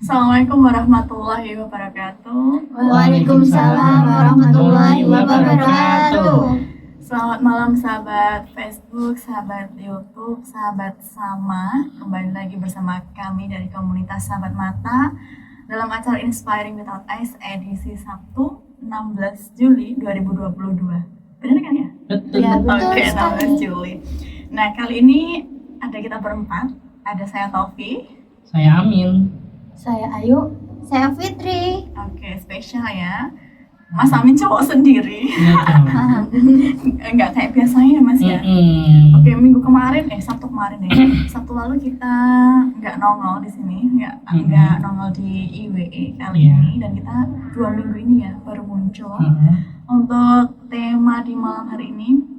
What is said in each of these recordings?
Assalamualaikum warahmatullahi wabarakatuh. Waalaikumsalam warahmatullahi wabarakatuh. Selamat malam sahabat Facebook, sahabat YouTube, sahabat Sama. Kembali lagi bersama kami dari komunitas Sahabat Mata dalam acara Inspiring Without Eyes edisi Sabtu 16 Juli 2022. Benar kan ya? Betul. Ya, betul Oke, sekali. 16 Juli. Nah, kali ini ada kita berempat. Ada saya Taufi. Saya Amin. Saya Ayu. Saya Fitri. Oke, spesial ya. Mas Amin cowok sendiri. Iya, Enggak kayak biasanya ya Mas ya. Oke, minggu kemarin, Sabtu kemarin ya. Sabtu lalu kita nggak nongol di sini, nggak nongol di IWE kali Iya. ini, dan kita 2 minggu ini ya baru muncul. Untuk tema di malam hari ini,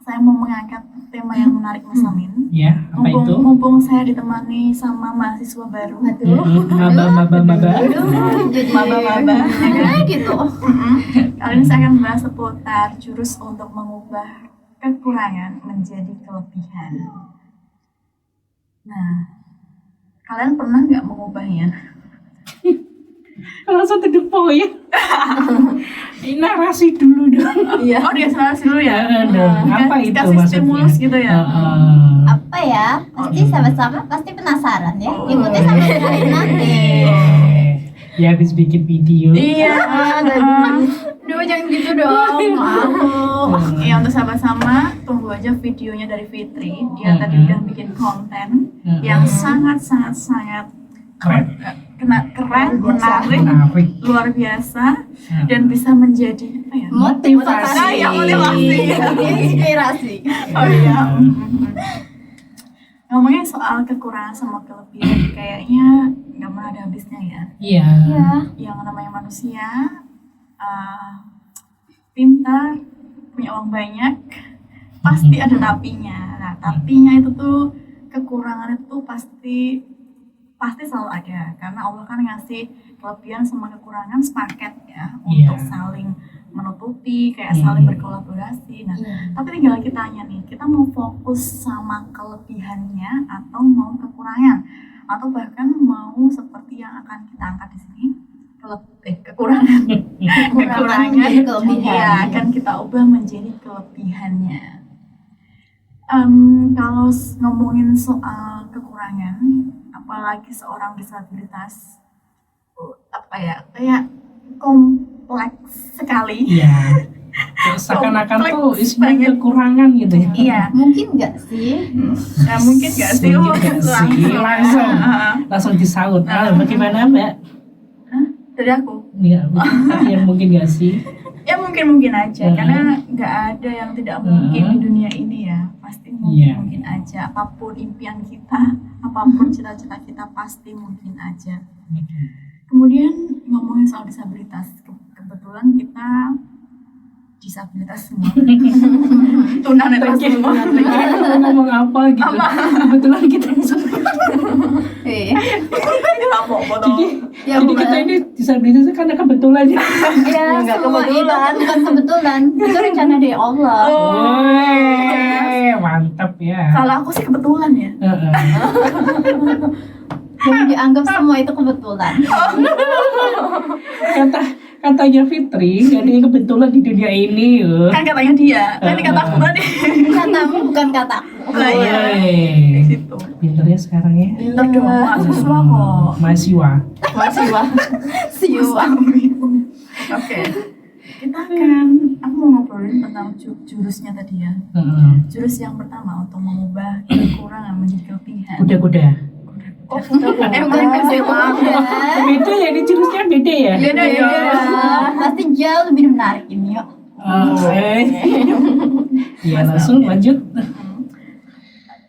saya mau mengangkat tema yang menarik Mas Amin. Ya, apa itu? Mumpung saya ditemani sama mahasiswa baru. Betul. Maba. Jadi Maba-maba. gitu. Kali ini saya akan bahas seputar jurus untuk mengubah kekurangan menjadi kelebihan. Nah, kalian pernah nggak mengubahnya? Langsung to the point. Ini narasi dulu dong. Iya. Oh, dia narasi dulu ya. Apa itu Kasih maksudnya? stimulus gitu ya. Apa ya? Pasti sama-sama pasti penasaran ya. Ikuti sampai akhir nanti. Ya, habis bikin video. Iya. Duh, jangan gitu dong. Malu. Ya, untuk sama-sama tunggu aja videonya dari Fitri. Dia tadi udah bikin konten yang sangat Keren. keren, Biasa. menarik, luar biasa, dan bisa menjadi apa ya? Motivasi. Nah, ya, motivasi. Inspirasi. Oh iya. Ngomongin soal kekurangan sama kelebihan, kayaknya nggak pernah ada habisnya ya. Iya. Ya. Yang namanya manusia, pintar, punya uang banyak, pasti ada tapinya. Nah, tapinya itu tuh, kekurangan itu pasti selalu ada, karena Allah kan ngasih kelebihan sama kekurangan sepaket ya, untuk saling menutupi, kayak saling berkolaborasi. Nah, tapi tinggal kita tanya nih, kita mau fokus sama kelebihannya atau mau kekurangan, atau bahkan mau seperti yang akan kita angkat di sini, kekurangan menjadi kelebihan. ya akan kita ubah menjadi kelebihannya. Kalau ngomongin soal kekurangan, apalagi seorang disabilitas, kayak kompleks sekali. Iya. Seakan-akan tuh Kompleks isinya banget. kekurangan gitu ya. Iya. Mungkin nggak sih? Nah, mungkin nggak sih? Mungkin nggak sih? Langsung disaut. Bagaimana Mbak? Dari aku? Iya, mungkin nggak sih? Ya mungkin aja, karena nggak ada yang tidak mungkin di dunia ini ya. Pasti mungkin aja. Apapun impian kita, apapun cita-cita kita, pasti mungkin aja. Kemudian ngomongin soal disabilitas, kebetulan kita disabilitas semua. Tunanetra semua. Ngomong apa gitu? Kebetulan kita Ya, jadi kita ini disabilitas itu karena kebetulan ya. Ya, nggak semua kebetulan. itu bukan kebetulan. Itu rencana dari Allah. Mantap ya. Kalau aku sih kebetulan ya. Jangan dianggap semua itu kebetulan. Katanya Fitri, nggak ada yang kebetulan di dunia ini. Kan katanya dia, nanti kata aku tadi. Katamu bukan kataku. Lah iya. Di situ. Pinter ya sekarang ya. Pinter dong, mahasiswa kok. Mahasiswa. Siwa. Oke. Kita aku mau ngobrolin tentang jurusnya tadi ya. Jurus yang pertama untuk mengubah kekurangan menjadi kelebihan. Kuda-kuda. Bukan kesewa. Beda ya, ini jurusnya beda ya. Beda ya. Pasti jauh lebih menarik ini yuk. Ya langsung lanjut.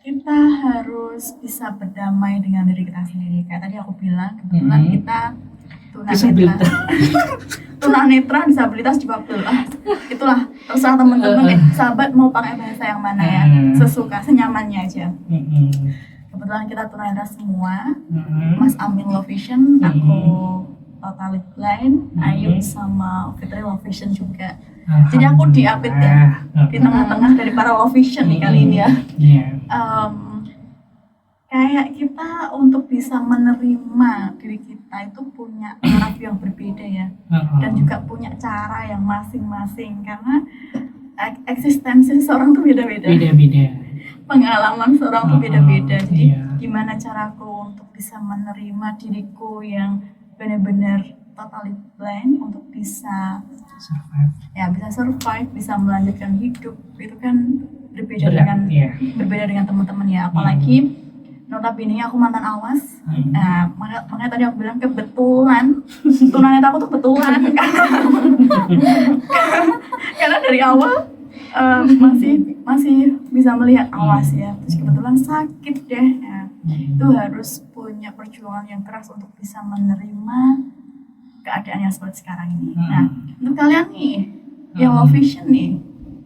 Kita harus bisa berdamai dengan diri kita sendiri. Kayak tadi aku bilang, kebetulan kita Disabilitas. tunanetra disabilitas difabel. Itulah, terserah teman-teman, sahabat mau pakai bahasa yang mana ya, sesuka, senyamannya aja. Kebetulan kita tunanetra semua. Mas Amin low vision, aku totally blind, Ayu sama Fitri low vision juga. Jadi aku diapit ya, di tengah-tengah dari para low vision nih kali ini ya. kayak kita untuk bisa menerima diri kita itu punya taraf yang berbeda ya, dan juga punya cara yang masing-masing, karena eksistensi seseorang tuh beda-beda, Beda-beda. pengalaman seorang tuh beda-beda. Jadi Iya. gimana caraku untuk bisa menerima diriku yang benar-benar totally blank untuk bisa Survive. bisa survive, bisa melanjutkan hidup, itu kan berbeda Berat, dengan iya. teman-teman ya, apalagi notabene aku mantan awas. Nah, makanya tadi aku bilang kebetulan tunanetra aku tuh kebetulan karena dari awal masih bisa melihat awas ya, terus kebetulan sakit deh ya. Itu harus punya perjuangan yang keras untuk bisa menerima keadaan yang seperti sekarang ini. Nah, untuk kalian nih yang low vision nih,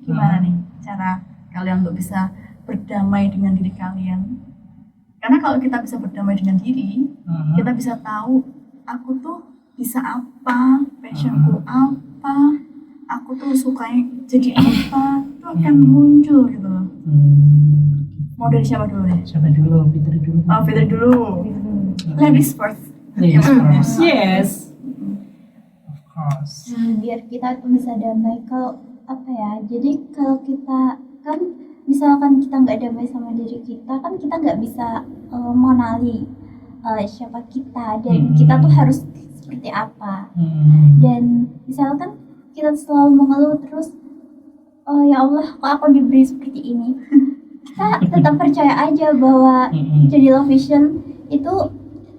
gimana nih cara kalian untuk bisa berdamai dengan diri kalian? Karena kalau kita bisa berdamai dengan diri, kita bisa tahu aku tuh bisa apa, passionku apa, aku tuh sukanya jadi apa, itu akan muncul gitu loh. Mau dari siapa dulu deh? Siapa dulu? Fitri dulu. Oh, Fitri dulu. Ladies first. Ladies Yang first. pertama. Yes. Of course. Biar kita tuh bisa damai. Kalau apa ya, jadi kalau kita kan misalkan kita nggak damai sama diri kita, kan kita nggak bisa mengenali siapa kita dan kita tuh harus seperti apa. Dan misalkan kita selalu mengeluh terus, oh ya Allah, kok aku diberi seperti ini, kita tetap percaya aja bahwa jadi low vision itu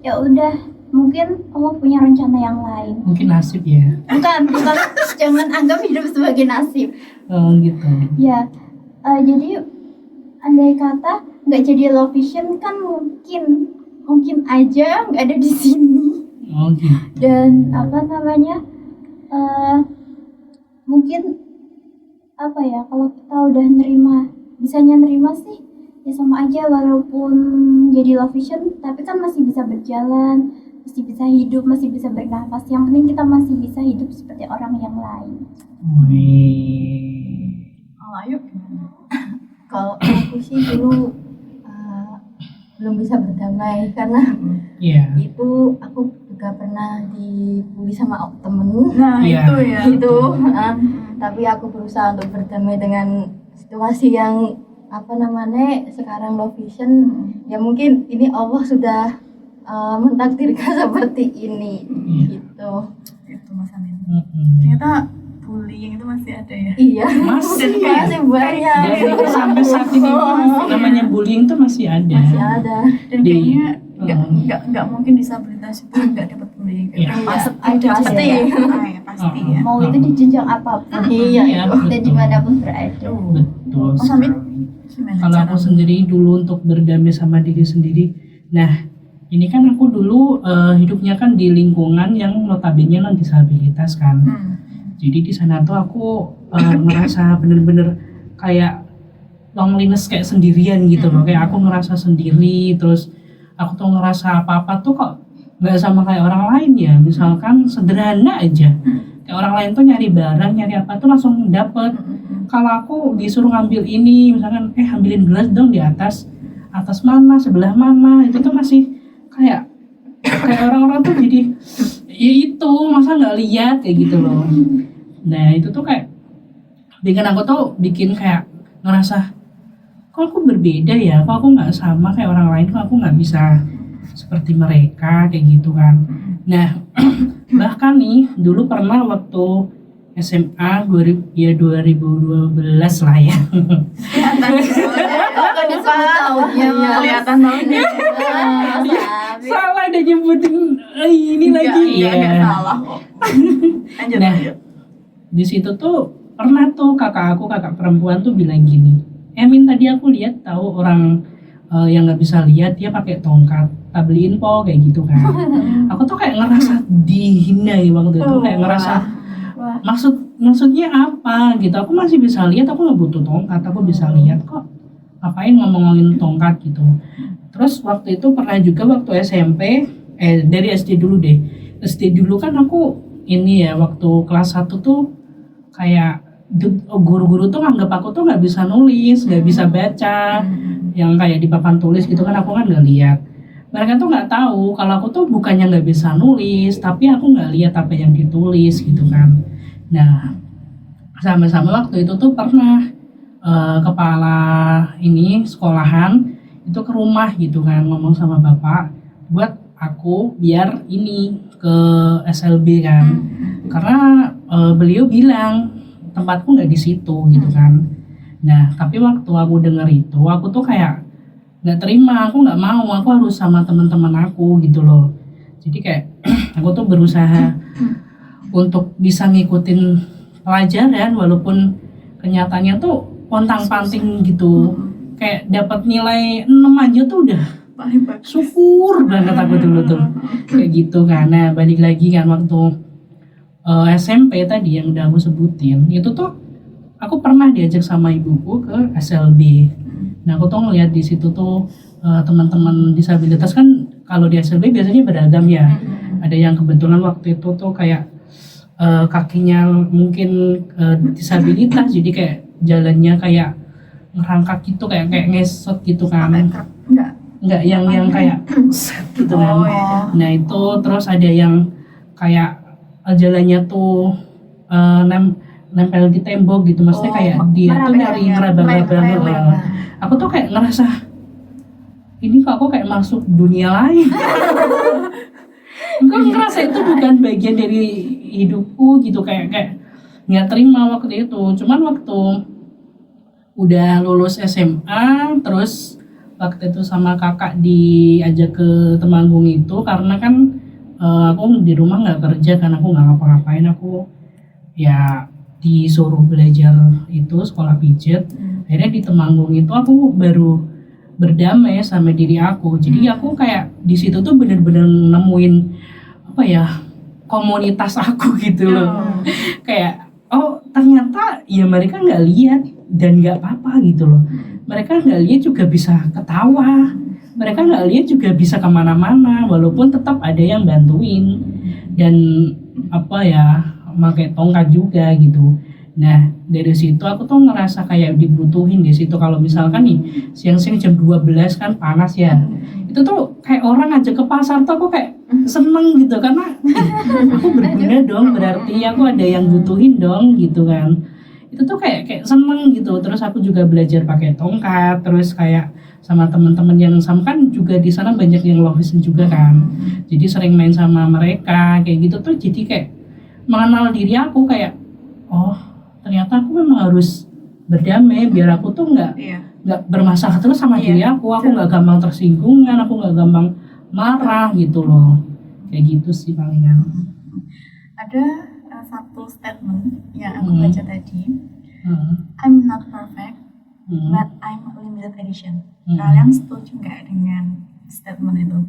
ya udah, mungkin Allah punya rencana yang lain. Mungkin nasib ya. Bukan, jangan anggap hidup sebagai nasib. Oh gitu. Ya, jadi andai kata nggak jadi low vision kan mungkin aja nggak ada di sini. Oh gitu. Dan apa namanya, mungkin apa ya, kalau kita udah bisanya nerima sih ya sama aja, walaupun jadi low vision tapi kan masih bisa berjalan, masih bisa hidup, masih bisa bernafas. Yang penting kita masih bisa hidup seperti orang yang lain. Oh, ayo gimana? Kalau aku sih dulu belum bisa berdamai karena Iya. itu aku juga pernah dibully sama temen. Nah, Iya. itu ya. Itu tapi aku berusaha untuk berdamai dengan situasi yang sekarang low vision. Ya mungkin ini Allah sudah mentakdirkan seperti ini gitu. Itu Mas Amin. Ternyata bullying itu masih ada ya. Iya, Masih. masih banyak. Jadi sampai saat ini namanya bullying tuh masih ada. Masih ada. Dan Di- kayaknya nggak mungkin disabilitas itu nggak dapat bullying. Iya. Pasti Pasti. ya. Pasti ya. Mau itu di jenjang apapun Iya, Iya, itu. dan betul. dimanapun berada. Betul. Mas Amin, gimana Kalau aku cara? sendiri dulu untuk berdamai sama diri sendiri, nah ini kan aku dulu hidupnya kan di lingkungan yang notabene non disabilitas kan. Jadi di sana tuh aku ngerasa bener-bener kayak loneliness, kayak sendirian gitu loh. Kayak aku ngerasa sendiri, terus aku tuh ngerasa apa-apa tuh kok nggak sama kayak orang lain ya. Misalkan sederhana aja, kayak orang lain tuh nyari barang, nyari apa tuh langsung dapet. Kalau aku disuruh ngambil ini, misalkan ambilin gelas dong di atas mana, sebelah mana, itu tuh masih kayak orang-orang tuh jadi ya itu masa nggak lihat kayak gitu loh. Nah itu tuh kayak bikin kayak ngerasa kok aku berbeda ya, kok aku nggak sama kayak orang lain, kok aku nggak bisa seperti mereka kayak gitu kan. Nah bahkan nih dulu pernah waktu SMA 2012 lah ya. Kok disebut tahunnya, Mas? Kelihatan tahunnya. Salah deh nyebutin ini lagi. Enggak salah kok. Lanjut, Nah. lanjut. Di situ tuh pernah tuh kakak perempuan tuh bilang gini, Min tadi aku lihat tahu orang yang nggak bisa lihat dia pakai tongkat, tak beliin po kayak gitu kan. Aku tuh kayak ngerasa dihina ya waktu itu, kayak ngerasa maksudnya apa gitu. Aku masih bisa lihat, aku nggak butuh tongkat, aku bisa lihat kok, ngapain ngomongin tongkat gitu. Terus waktu itu pernah juga waktu SMP, dari SD dulu deh. SD dulu kan aku ini ya waktu kelas 1 tuh kayak guru-guru tuh nganggap aku tuh nggak bisa nulis, nggak bisa baca, yang kayak di papan tulis gitu kan aku kan nggak lihat. Mereka tuh nggak tahu kalau aku tuh bukannya nggak bisa nulis, tapi aku nggak lihat apa yang ditulis gitu kan. Nah, sama-sama waktu itu tuh pernah kepala ini sekolahan itu ke rumah gitu kan ngomong sama bapak buat aku biar ini ke SLB kan, karena beliau bilang tempatku nggak di situ gitu kan. Nah tapi waktu aku denger itu aku tuh kayak nggak terima, aku nggak mau, aku harus sama teman-teman aku gitu loh. Jadi kayak aku tuh berusaha untuk bisa ngikutin pelajaran walaupun kenyataannya tuh pontang-panting gitu. Kayak dapat nilai 6 aja tuh udah paling bagus. syukur banget aku dulu tuh kayak gitu kan. Nah balik lagi kan waktu SMP tadi yang udah aku sebutin itu tuh aku pernah diajak sama ibuku ke SLB. Nah aku tuh ngeliat di situ tuh teman-teman disabilitas kan kalau di SLB biasanya beragam ya. Ada yang kebetulan waktu itu tuh kayak kakinya mungkin disabilitas jadi kayak jalannya kayak ngerangkak gitu kayak ngesot gitu kan. Enggak yang kayak set gitu kan. Nah itu terus ada yang kayak jalannya tuh nempel di tembok gitu, maksudnya kayak dia tuh nyari ngeraba-raba. Aku tuh kayak ngerasa ini kok aku kayak masuk dunia lain. Aku ngerasa itu bukan bagian dari hidupku gitu, kayak nggak terima waktu itu. Cuman waktu udah lulus SMA terus waktu itu sama kakak diajak ke Temanggung itu karena kan aku di rumah nggak kerja kan, aku nggak ngapa-ngapain, aku ya disuruh belajar itu sekolah pijat. Akhirnya di Temanggung itu aku baru berdamai sama diri aku. Jadi aku kayak di situ tuh bener-bener nemuin apa ya komunitas aku gitu loh. Kayak oh ternyata ya mereka nggak lihat dan nggak apa-apa gitu loh. Mereka nggak lihat juga bisa ketawa, mereka nggak lihat juga bisa kemana-mana walaupun tetap ada yang bantuin dan apa ya pakai tongkat juga gitu. Nah dari situ aku tuh ngerasa kayak dibutuhin di situ. Kalau misalkan nih siang-siang jam 12 kan panas ya, itu tuh kayak orang ngajak ke pasar tuh aku kayak seneng gitu karena aku berguna dong, berarti aku ada yang butuhin dong gitu kan. Itu tuh kayak seneng gitu. Terus aku juga belajar pakai tongkat, terus kayak sama teman-teman yang sama kan juga di sana banyak yang low vision juga kan, jadi sering main sama mereka kayak gitu tuh. Jadi kayak mengenal diri aku kayak oh ternyata aku memang harus berdamai biar aku tuh nggak bermasalah terus sama diri aku nggak gampang tersinggungan, aku nggak gampang marah gitu loh. Kayak gitu sih palingan. Ada satu statement yang aku baca tadi, I'm not perfect, but I'm a limited edition. Kalian setuju nggak dengan statement itu?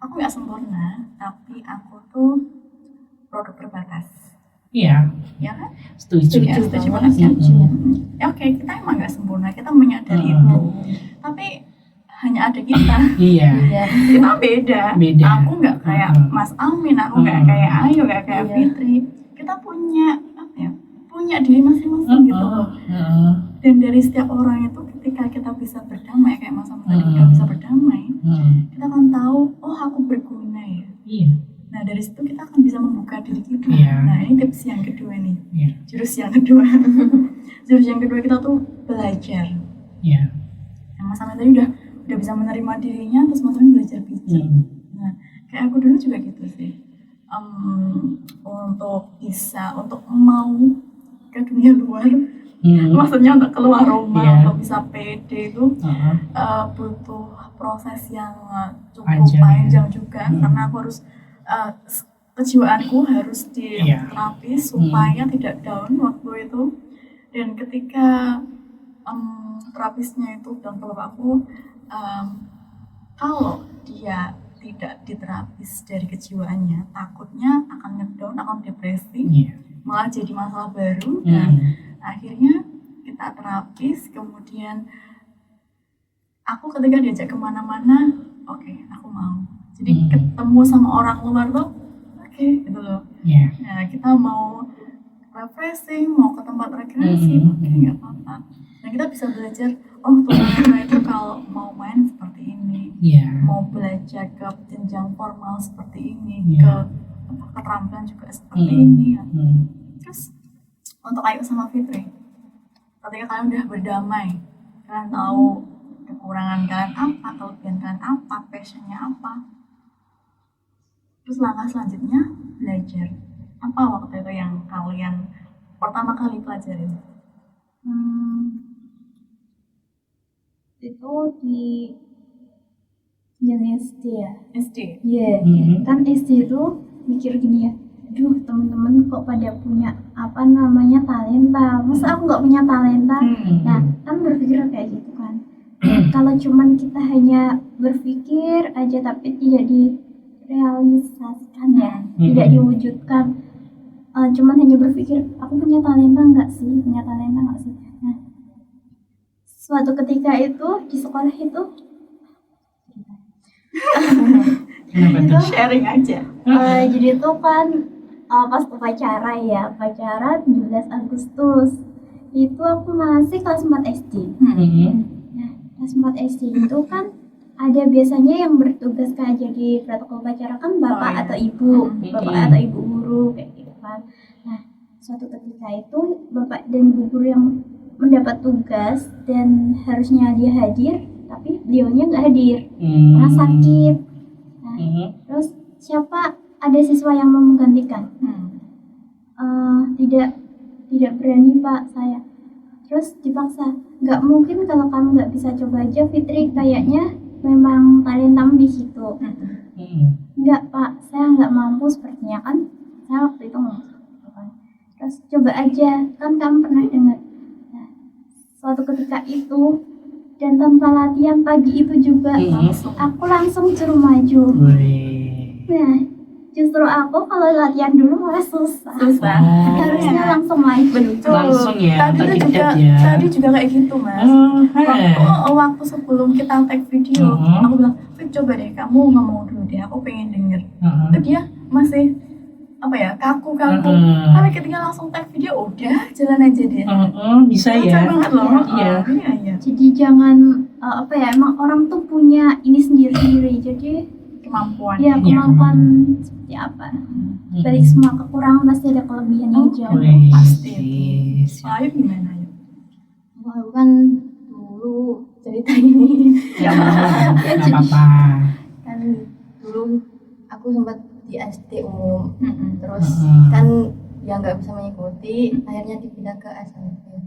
Aku nggak sempurna, tapi aku tuh produk terbatas. Iya. Ya kan? Setuju. Ya, setuju banget kan? Ya oke, kita emang nggak sempurna, kita menyadari itu. Tapi hanya ada kita. Iya. Kita beda. Aku nggak kayak Mas Amin, aku nggak kayak Ayu, nggak kayak Fitri. Kita punya apa ya? Punya diri masing-masing gitu loh. Dan dari setiap orang itu ketika kita bisa berdamai kayak Mas Amin tadi udah bisa berdamai, kita akan tahu oh aku berguna ya. Iya. Nah dari situ kita akan bisa membuka diri kita. Iya. Nah ini tips yang kedua nih. Iya. Jurus yang kedua. Jurus yang kedua kita tuh belajar. Iya. Yang Mas Amin tadi udah bisa menerima dirinya, terus Mas Amin belajar pijat. Nah kayak aku dulu juga gitu sih. Untuk mau ke dunia luar, maksudnya untuk keluar rumah, untuk bisa pede itu butuh proses yang cukup panjang juga, karena aku harus kejiwaanku harus diterapis supaya tidak down waktu itu. Dan ketika terapisnya itu down ke bapakku, kalau dia tidak diterapis dari kejiwaannya, takutnya akan ngedown, akan depresi, malah jadi masalah baru. Dan akhirnya kita terapis, kemudian aku ketika diajak kemana-mana, oke, aku mau. Jadi ketemu sama orang luar tuh, oke, gitu loh. Nah, kita mau refreshing, mau ke tempat rekreasi, oke nggak apa-apa. Dan kita bisa belajar, oh tunanetra itu kalau mau main seperti ini, Iya. mau belajar ke jenjang formal seperti ini, Iya. ke keterampilan juga seperti ini. Ya. Hmm. Terus untuk Ayu sama Fitri, ketika kalian udah berdamai, kalian tahu kekurangan kalian apa, kelebihan kalian apa, passionnya apa. Terus langkah selanjutnya belajar. Apa waktu itu yang kalian pertama kali pelajarin? Itu di yang SD ya. SD. Iya, kan SD itu mikir gini ya, aduh temen-temen kok pada punya apa namanya talenta, masa aku nggak punya talenta? Nah, kan berpikir kayak gitu kan. Kalau cuman kita hanya berpikir aja tapi tidak direalisasikan ya, tidak diwujudkan, cuman hanya berpikir aku punya talenta nggak sih, punya talenta nggak sih. Nah, suatu ketika itu di sekolah itu Kenapa Itu tuh? sharing aja. jadi itu kan pas upacara 17 Agustus itu aku masih kelas 4 SD. Nah, kelas 4 SD itu kan ada biasanya yang bertugas kayak jadi protokol upacara kan bapak iya. atau ibu, bapak atau ibu guru kayak gitu kan. Nah, suatu ketika itu bapak dan ibu guru yang mendapat tugas dan harusnya dia hadir, tapi beliaunya nggak hadir karena sakit. Nah, terus siapa ada siswa yang mau menggantikan? Tidak berani pak saya. Terus dipaksa, nggak mungkin kalau kamu nggak bisa, coba aja Fitri, kayaknya memang talentamu di situ. Nggak pak, saya nggak mampu sepertinya kan, saya waktu itu ngomong gitu kan. Terus coba aja, kan kamu pernah dengar. Nah, suatu ketika itu dan tanpa latihan pagi itu juga aku langsung suruh maju. Nah, justru aku kalau latihan dulu malah susah. Harusnya langsung maju. Betul. Langsung ya, Tadi tak juga, dikit ya. tadi juga kayak gitu mas. Waktu sebelum kita take video, aku bilang, Fit coba deh kamu ngomong dulu deh, aku pengen denger. Itu dia masih apa ya, kaku. Tapi ketika langsung take video, udah jalan aja dia. Bisa Lancar ya. banget loh. Iya. Iya. Jadi jangan emang orang tuh punya ini sendiri-sendiri. Jadi Kemampuan. ya kemampuan seperti apa? Balik semua kekurangan pasti ada kelebihan yang jauh. Pasti itu. Ayo gimana ya? Aku kan dulu cerita ini Ya, nggak apa-apa. kan dulu aku sempat di SD umum, terus Mm-mm. kan yang nggak bisa mengikuti akhirnya dipindah ke SMP.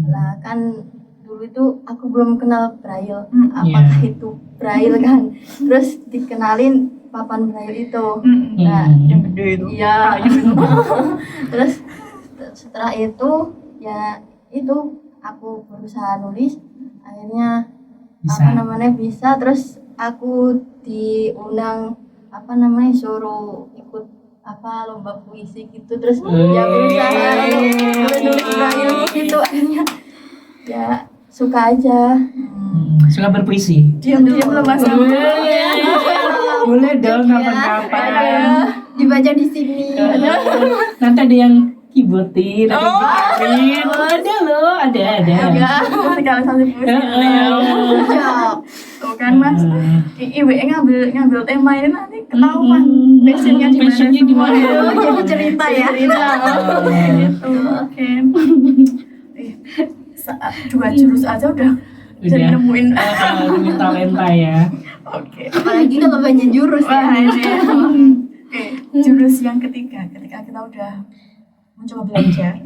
Lah kan dulu itu aku belum kenal braille, apakah itu braille kan, terus dikenalin papan braille itu. Nah, Yang gede itu. iya terus setelah itu ya itu aku berusaha nulis, akhirnya Bisa. bisa, terus aku diundang suruh ikut lomba puisi gitu, terus ya berusaha nulis braille gitu, akhirnya ya suka aja. Suka berpuisi. Diam-diam lo mas. Boleh dong kapan-kapan. Dibaca di sini. Nanti ada yang keyboardin, ada yang gitarin. Ada loh, ada. Musikalisasi puisi. Tuh kan mas. IWE ngambil tema ini nanti ketahuan passionnya di mana. Jadi cerita ya. Gitu. Oke. Saat 2 jurus aja udah jadi nemuin. Nemuin talenta ya. Oke. Apalagi kalau banyak jurus ya. Wah, ini. Oke, jurus yang ketiga, ketika kita udah mencoba belajar,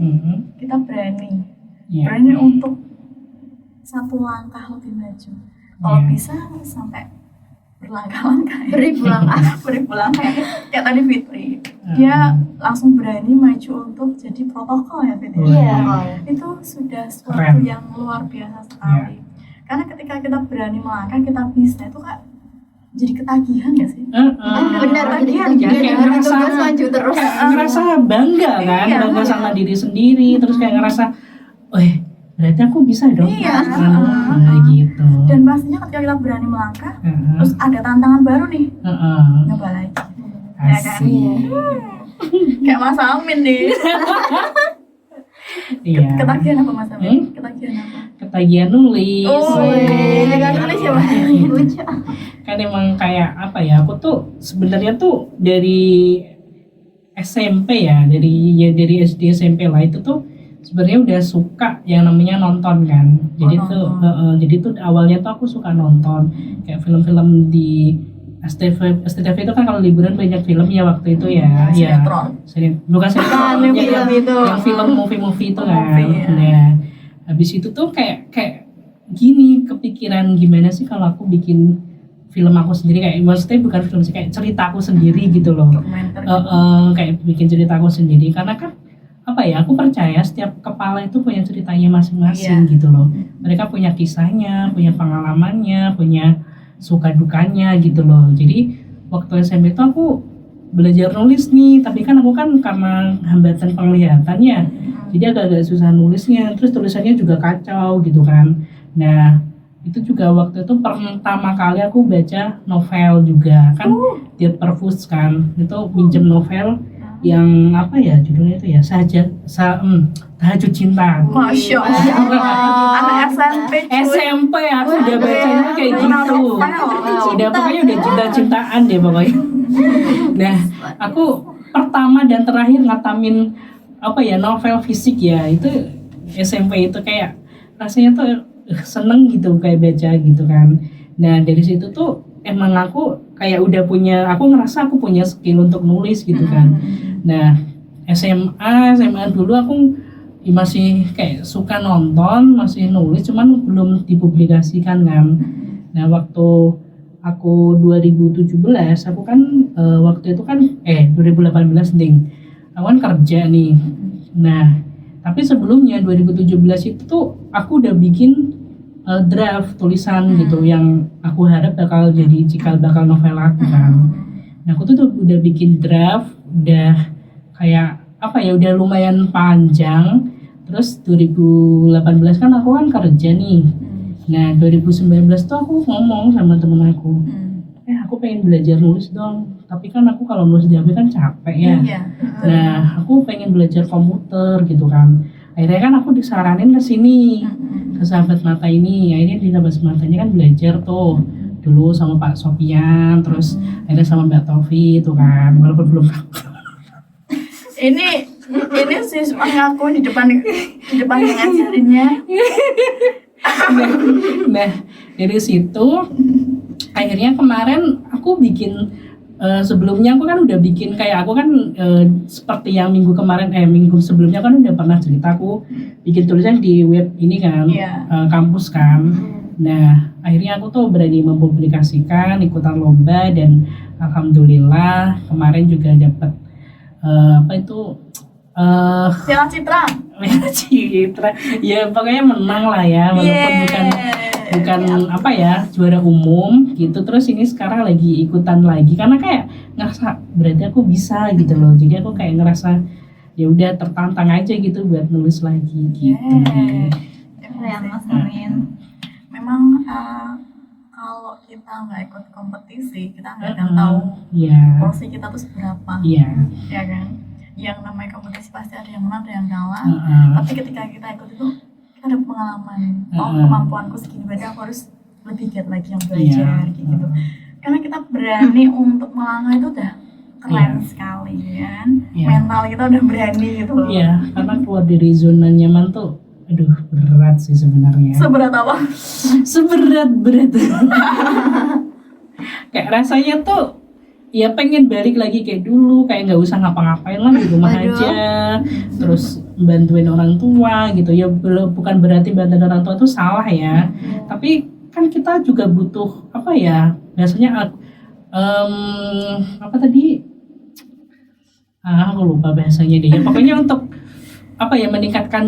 kita berani Ya. untuk satu langkah lebih maju. Kalau bisa sampai berlangkah-langkah, Beribu langkah. kayak tadi Fitri, dia langsung berani maju untuk jadi protokol ya Fitri. Iya. Itu sudah sesuatu Keren. yang luar biasa sekali. Karena ketika kita berani melangkah, kita bisa itu kak jadi ketagihan ya sih? Benar, Ketagihan jadi kan? kayak dari ngerasa- tugas maju terus. Ngerasa bangga kan, Iya. bangga sama diri sendiri, terus kayak ngerasa, berarti aku bisa dong. Iya. Gitu. Dan pastinya ketika kita berani melangkah, Heeh. terus ada tantangan baru nih, Heeh. nyoba lagi. Ya kan? Asik. Kayak Mas Amin nih. Iya. Ketagihan apa Mas Amir? Hmm? Ketagihan apa? Ketagihan nulis. Dengan nulis ya Mas? Lucu. Kan emang kayak apa ya, aku tuh sebenarnya tuh dari SMP ya, dari SD SMP lah itu tuh sebenarnya udah suka yang namanya nonton kan. Jadi jadi tuh awalnya tuh aku suka nonton kayak film-film di STV itu kan kalau liburan banyak film ya waktu itu ya. Sinetron. Bukan sinetron, Yang ya, film itu. yang film movie itu kan. Movie, ya. Nah, habis itu tuh kayak gini kepikiran gimana sih kalau aku bikin film aku sendiri, kayak maksudnya bukan film sih, kayak cerita aku sendiri gitu loh. Dokumenter. Kayak bikin cerita aku sendiri, karena kan apa ya, aku percaya setiap kepala itu punya ceritanya masing-masing gitu loh. Mereka punya kisahnya, punya pengalamannya, punya suka dukanya gitu loh. Jadi waktu SMP itu aku belajar nulis nih, tapi kan aku kan karena hambatan penglihatan ya, jadi agak-agak susah nulisnya, terus tulisannya juga kacau gitu kan. Nah itu juga waktu itu pertama kali aku baca novel juga kan, Dear Perfus kan, itu pinjem novel yang apa ya judulnya itu ya, Tahajud Cinta. Masya Allah. Anak SMP. SMP aku udah bacanya kayak gitu, udah pokoknya udah cinta-cintaan deh pokoknya. Nah aku pertama dan terakhir ngatamin apa ya, novel fisik ya, itu SMP itu kayak rasanya tuh seneng gitu kayak baca gitu kan. Nah dari situ tuh emang aku kayak udah punya, aku ngerasa aku punya skill untuk nulis gitu kan. Nah SMA dulu aku masih kayak suka nonton, masih nulis, cuman belum dipublikasikan kan. Nah waktu aku 2017 aku kan waktu itu kan 2018 ding, aku kan kerja nih. Nah tapi sebelumnya 2017 itu tuh aku udah bikin draft tulisan gitu yang aku harap bakal jadi cikal bakal novel aku kan. Nah aku tuh udah bikin draft, udah kayak apa ya, udah lumayan panjang. Terus 2018 kan aku kan kerja nih. Nah 2019 tuh aku ngomong sama temen aku, aku pengen belajar nulis dong, tapi kan aku kalau nulis di HP kan capek ya. Iya. Nah aku pengen belajar komputer gitu kan. Akhirnya kan aku disaranin ke sini, ke Sahabat Mata ini. Akhirnya di Sahabat Matanya kan belajar tuh dulu sama Pak Sofian, terus akhirnya sama Mbak Tovi itu kan, walaupun belum. Ini sih mengaku di depan yang ngajarinnya. Nah dari situ akhirnya kemarin aku bikin sebelumnya aku kan udah bikin kayak aku kan seperti yang minggu sebelumnya kan udah pernah cerita aku bikin tulisan di web ini kan, kampus kan. Nah akhirnya aku tuh berani mempublikasikan, ikutan lomba, dan alhamdulillah kemarin juga dapat Piala Citra. Citra ya, pokoknya menang lah ya, walaupun bukan apa ya, juara umum gitu. Terus ini sekarang lagi ikutan lagi karena kayak ngerasa berarti aku bisa gitu loh. Jadi aku kayak ngerasa ya udah tertantang aja gitu buat nulis lagi gitu. Keren Mas Amin. Memang kalau kita nggak ikut kompetisi, kita nggak akan tahu Iya. porsi kita tuh seberapa. Iya. Ya kan? Yang namanya kompetisi pasti ada yang menang, ada yang kalah. Tapi ketika kita ikut itu, kita ada pengalaman. Oh, kemampuanku segini, berarti aku harus lebih giat lagi yang belajar gitu. Karena kita berani untuk melangkah itu udah keren sekali kan. Mental kita udah berani gitu loh. Iya, karena keluar dari zona nyaman tuh aduh berat sih sebenarnya. Seberat apa? Seberat. Kayak rasanya tuh ya pengen balik lagi kayak dulu, kayak nggak usah ngapa-ngapain lah di rumah aja, terus bantuin orang tua gitu ya. Bukan berarti bantuin orang tua itu salah ya, tapi kan kita juga butuh apa ya, biasanya apa tadi aku lupa bahasanya deh ya. Pokoknya untuk apa ya, meningkatkan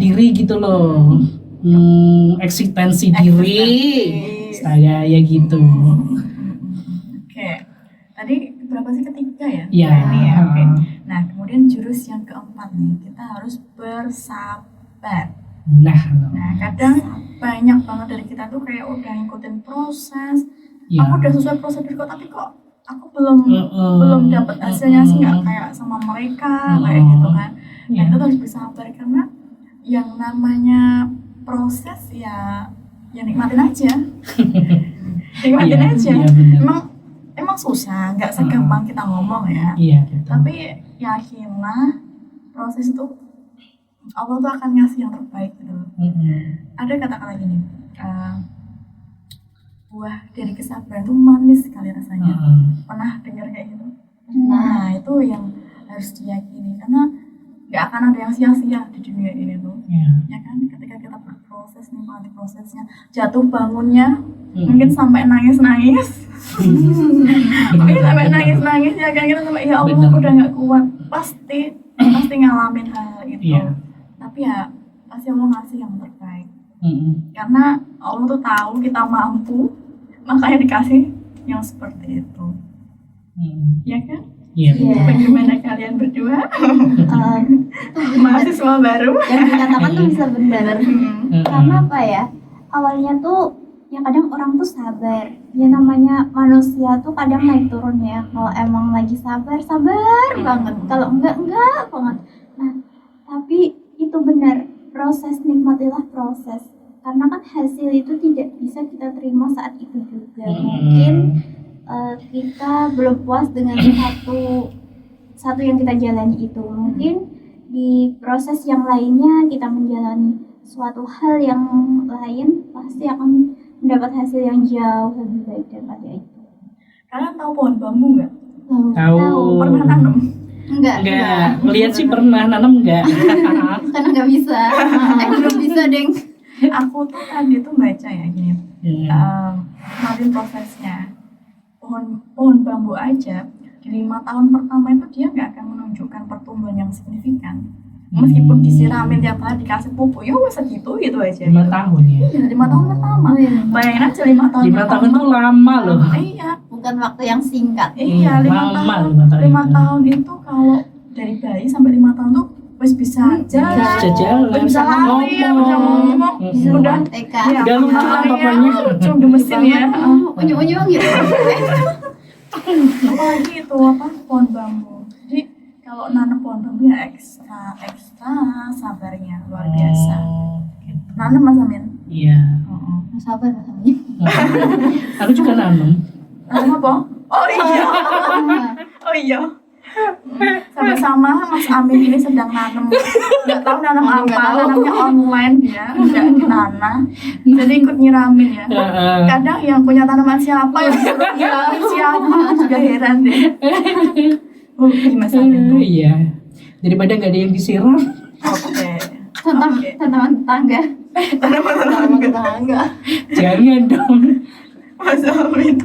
diri gitu loh, eksistensi diri saya ya gitu. Oke, tadi berapa sih, ketiga ya? Iya. Ini ya. Oke. Nah kemudian jurus yang keempat nih, kita harus bersabar. Nah Kadang banyak banget dari kita tuh kayak udah ngikutin proses, aku udah sesuai prosedur kok, tapi kok aku belum dapat hasilnya sih, nggak kayak sama mereka kayak gitu kan. Nah itu harus bersabar, karena yang namanya proses ya nikmatin aja. Nikmatin Iya, aja. iya, benar. Emang susah, nggak segampang kita ngomong ya. Iya, betul. Tapi yakinlah proses itu Allah tuh akan ngasih yang terbaik gitu loh. Ada kata-kata gini, buah dari kesabaran itu manis sekali rasanya. Pernah dengar kayak gitu? Nah itu yang harus diyakini, karena nggak akan ada yang sia-sia di dunia ini tuh. Ya kan, ketika kita berproses, nikmati prosesnya, jatuh bangunnya, mungkin sampai nangis-nangis. Mungkin sampai nangis-nangis ya kan, kita sampai ya Allah Bener. udah nggak kuat, pasti ngalamin hal itu. Iya. Tapi ya pasti Allah ngasih yang terbaik, karena Allah tuh tahu kita mampu, makanya dikasih yang seperti itu. Ya kan? Iya. Iya. Bagaimana kalian berdua mahasiswa baru? Yang dikatakan tuh bisa benar. Karena apa ya, awalnya tuh ya kadang orang tuh sabar, ya namanya manusia tuh kadang naik turun ya. Kalau emang lagi sabar banget, kalau enggak banget. Nah tapi itu benar, proses, nikmatilah proses, karena kan hasil itu tidak bisa kita terima saat itu juga. Mungkin kita belum puas dengan satu yang kita jalani itu, mungkin di proses yang lainnya kita menjalani suatu hal yang lain, pasti akan mendapat hasil yang jauh lebih baik daripada itu. Kalian tahu pohon bambu nggak? Tahu. Pernah nanam? Enggak. Ngeliat sih pernah, nanam enggak. Karena nggak bisa. Belum bisa, Deng. Aku tuh tadi tuh baca ya gini, kemarin prosesnya pohon bambu aja di 5 tahun pertama itu dia nggak akan menunjukkan pertumbuhan yang signifikan, meskipun disiramin tiap hari, dikasih pupuk, ya wes segitu gitu aja. 5 tahun ya. Iya, 5 tahun pertama. Bayangin aja 5 tahun 5 tahun tuh lama loh. Iya, Bukan waktu yang singkat. iya, 5 lama tahun. 5 tahun 5 itu. tahun itu kalau dari bayi sampai 5 tahun tuh wes bisa jalan, Bisa jalan, wes bisa lari, ya, bisa ngomong, Bisa udah TK. ya, Udah lucu lah lari, pokoknya. lucu gemesin ya. Unyu-unyu gitu. Apalagi itu apa, pohon bambu. Jadi kalau nanam pohon bambu ya ekstra sabarnya luar biasa. Gitu. Nanam Mas Amin. Iya. Sabar rasanya. Aku juga nanam. Nanam apa? Oh iya. Oh iya. Sama-sama Mas Amin ini sedang nanam. Nggak tahu nanam apa, nanamnya online dia, nggak ditanam. Jadi ikut nyiramin ya. Kadang yang punya tanaman siapa, yang suruh nyiramin siapa, juga heran deh. Oh, ini Mas Amin tuh. Iya. Daripada nggak ada yang disiram. Oke. Tanaman tetangga. Tanaman tetangga. Jangan dong. Mas Amin.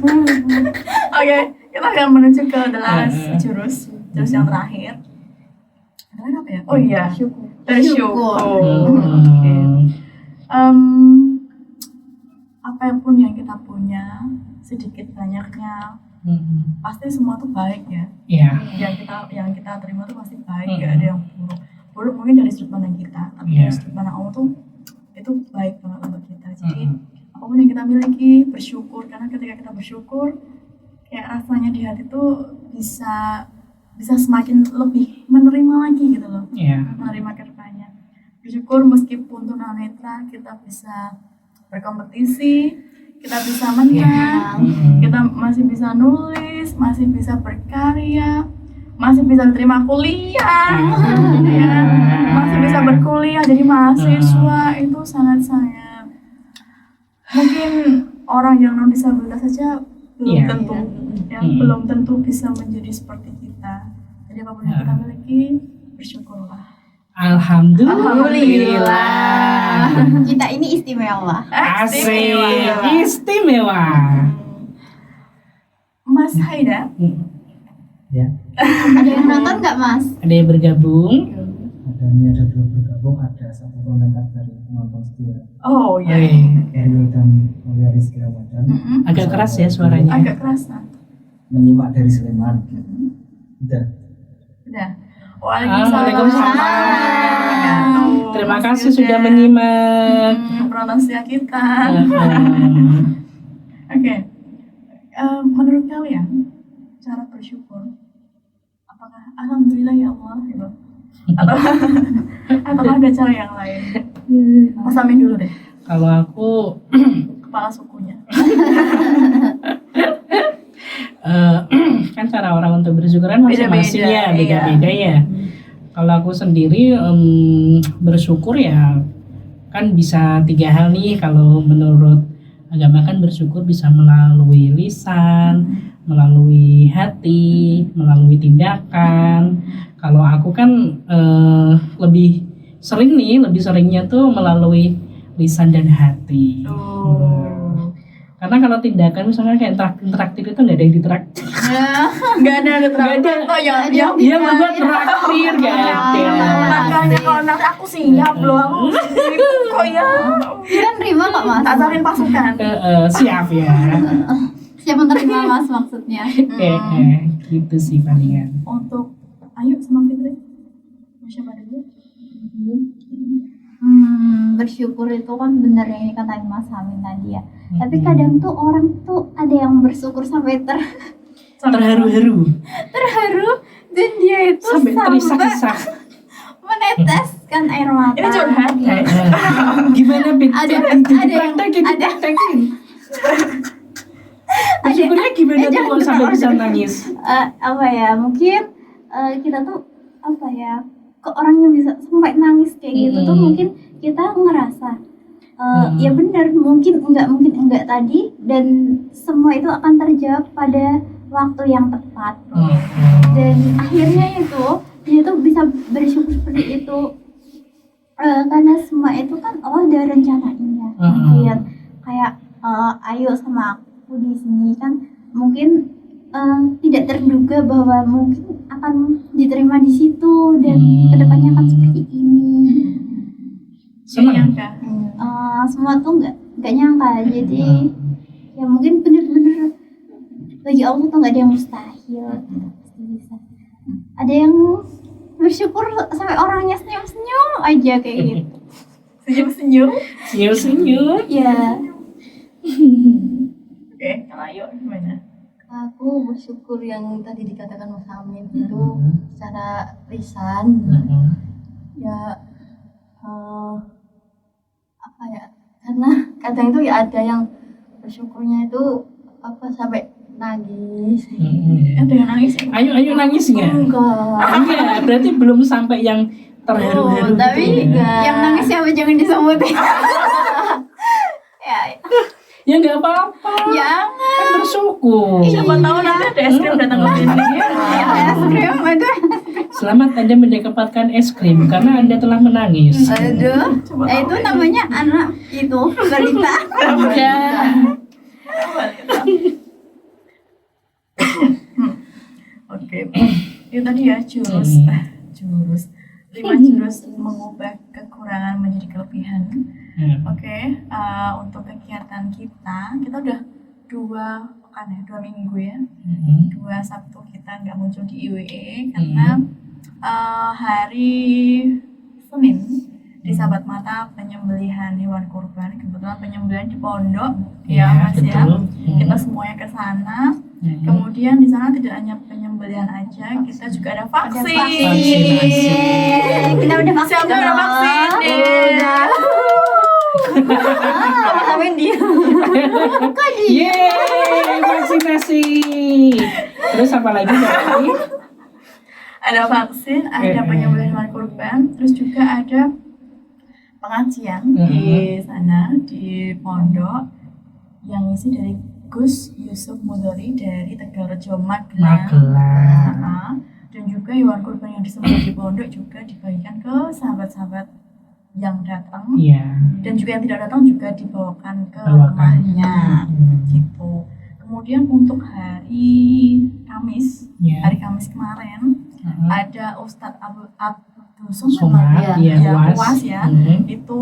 Oke, kita akan menuju ke the last jurus yang terakhir. Adalah apa ya? Oh iya, bersyukur. Oke. Apapun yang kita punya, sedikit banyaknya, pasti semua tuh baik ya. Iya. Yang kita terima tuh pasti baik, gak ada yang buruk. Buruk mungkin dari sudut pandang kita, tapi dari sudut pandang Allah tuh itu baik banget untuk kita. Jadi apapun yang kita miliki, bersyukur, karena ketika kita bersyukur, kayak rasanya di hati tuh bisa semakin lebih menerima lagi gitu loh. Menerima ke depannya. Bersyukur meskipun tunanetra kita bisa berkompetisi, kita bisa menang, kita masih bisa nulis, masih bisa berkarya, masih bisa diterima kuliah, ya, masih bisa berkuliah jadi mahasiswa. Itu sangat-sangat, mungkin orang yang non disabilitas saja belum tentu, belum tentu bisa menjadi seperti kita. Jadi apapun yang kita miliki, bersyukurlah. Alhamdulillah. Kita ini istimewa. Asik. Istimewa. Mas Haida, Ya, Ada yang nonton nggak, Mas? Ada yang bergabung? ini ada 2 bergabung, ada 1 komentar dari penonton setia oh iya, Eril dan Mulia Rizky Ramadan. Agak keras ya suaranya. agak keras kan? Menyimak dari Sleman. Udah. Udah. Waalaikumsalam. Terima kasih sudah menyimak. Penonton setia kita. Oke. Menurut kalian cara bersyukur, apakah alhamdulillah ya Allah gitu? atau atau ada cara yang lain? Mas Amin dulu deh, Kalau aku kepala sukunya. eh, kan cara orang untuk bersyukur kan masing-masing Beda-beda, ya, iya. beda-beda ya. Kalau aku sendiri bersyukur ya kan bisa 3 hal nih. Kalau menurut agama kan bersyukur bisa melalui lisan, melalui hati, melalui tindakan. Kalau aku kan lebih seringnya tuh melalui lisan dan hati. Karena kalau tindakan misalnya kayak traktir itu nggak ada yang ditraktir. Nggak ada Nggak ada. Oh ya, Iya buat traktir nggak ada. makanya kalau nanti aku siap loh, aku kok ya Dia nerima kok mas. tazarin pasukan. Siap ya. Siapa menerima mas maksudnya? Gitu sih palingan. Untuk Ayu sama Fitri, mau siapa dulu? Bersyukur itu kan bener yang dikatain Mas Amin tadi ya. Tapi kadang tuh orang tuh ada yang bersyukur sampai Terharu-haru terharu dan dia itu sampai sampai terisak-isak. meneteskan air mata. Ini curhat. Gimana Pit? Ada Dipraktekin. Bersyukurnya gimana tuh kalau sampai bisa nangis? Apa ya? Mungkin kita tuh apa ya? Kok orangnya bisa sampai nangis kayak gitu tuh mungkin kita ngerasa ya benar mungkin enggak tadi dan semua itu akan terjawab pada waktu yang tepat. Dan akhirnya itu dia tuh bisa bersyukur seperti itu karena semua itu kan Allah udah rencanainnya. Mungkin kayak Ayu sama aku di sini kan mungkin tidak terduga bahwa mungkin akan diterima di situ dan kedepannya akan seperti ini. Senang. Semua tuh nggak nyangka, jadi ya mungkin bener-bener bagi Allah tuh nggak ada yang mustahil, pasti bisa. Ada yang bersyukur sampai orangnya senyum-senyum aja kayak gitu. Senyum-senyum. Senyum-senyum. Ya, Oke, kalau Ayu gimana? Aku bersyukur yang tadi dikatakan Mas Amin itu secara lisan ya apa ya, karena kadang itu ya ada yang bersyukurnya itu apa sampai nangis. Ada yang nangis? Ayo nangis nggak? Enggak, berarti belum sampai yang terharu-haru tapi gitu. yang nangis siapa jangan disebutin. Ya, Ya nggak apa-apa. jangan. Kan bersyukur. Siapa tahu nanti ada es krim datang ke sini. Es krim itu. Selamat Anda mendapatkan es krim karena Anda telah menangis. Aduh, itu namanya anak itu balita. Ya. Oke, itu tadi ya jurus 5 jurus mengubah kekurangan menjadi kelebihan. Oke, untuk kegiatan kita udah 2 minggu ya. 2 Sabtu kita nggak muncul di IWE karena hari Senin di Sahabat Mata penyembelihan hewan kurban, kebetulan penyembelihan di pondok ya Mas ya. betul. Kita semuanya ke sana. Kemudian di sana tidak hanya penyembelihan aja, kita juga ada vaksin. Kita udah vaksin. Siapa udah vaksin? Mas Amin dia. Yeay, vaksinasi. Terus apa lagi tadi? Ada vaksin, ada penyembelihan hewan kurban, terus juga ada pengajian di sana di pondok yang isi dari Gus Yusuf Mudori dari Tegalrejo Magelang. Dan juga hewan kurban yang disembelih di pondok juga dibagikan ke sahabat-sahabat yang datang. Dan juga yang tidak datang juga dibawakan ke rumahnya gitu. Kemudian untuk hari Kamis kemarin ada Ustadz Abdul Somad UAS ya, itu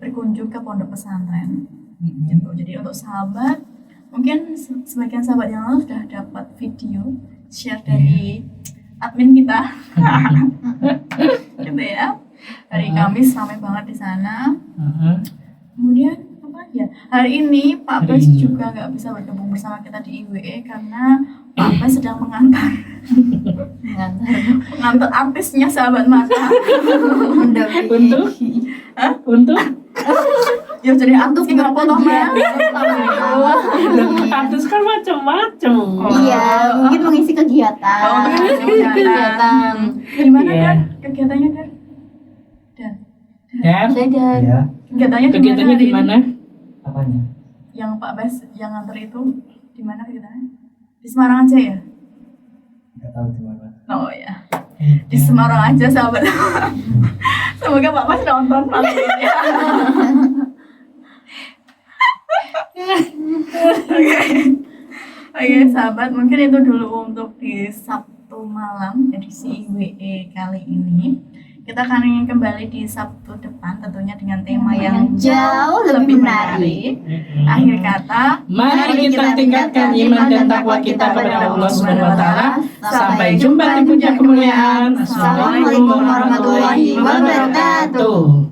berkunjung ke pondok pesantren gitu. Jadi untuk sahabat, mungkin sebagian sahabat yang lalu sudah dapat video share dari admin kita gitu ya. Hari Kamis ramai banget di sana. Kemudian apa ya, hari ini Pak Bas juga nggak bisa bergabung bersama kita di IWE karena Pak Bas sedang mengantar artisnya sahabat mata. Untuk untuk Ya jadi artis nggak foto mah. artis kan macam-macam. Iya, mungkin mengisi kegiatan. Oh, mengisi kegiatan. Gimana Iya. kan kegiatannya kan? Dan Saya Ya, kegiatannya di mana? apanya? Yang Pak Bas yang nganter itu di mana kegiatannya? Di Semarang aja ya? Nggak tahu di mana. Oh ya. Di Semarang aja sahabat. Semoga Pak Bas nonton malam ini. Oke, sahabat, mungkin itu dulu untuk di Sabtu malam edisi WE kali ini. Kita akan ingin kembali di Sabtu depan tentunya dengan tema yang jauh lebih menarik. Akhir kata, Mari kita tingkatkan iman dan takwa kita kepada Allah Subhanahu wa taala. Sampai jumpa di puncak kemuliaan. Assalamualaikum warahmatullahi wabarakatuh.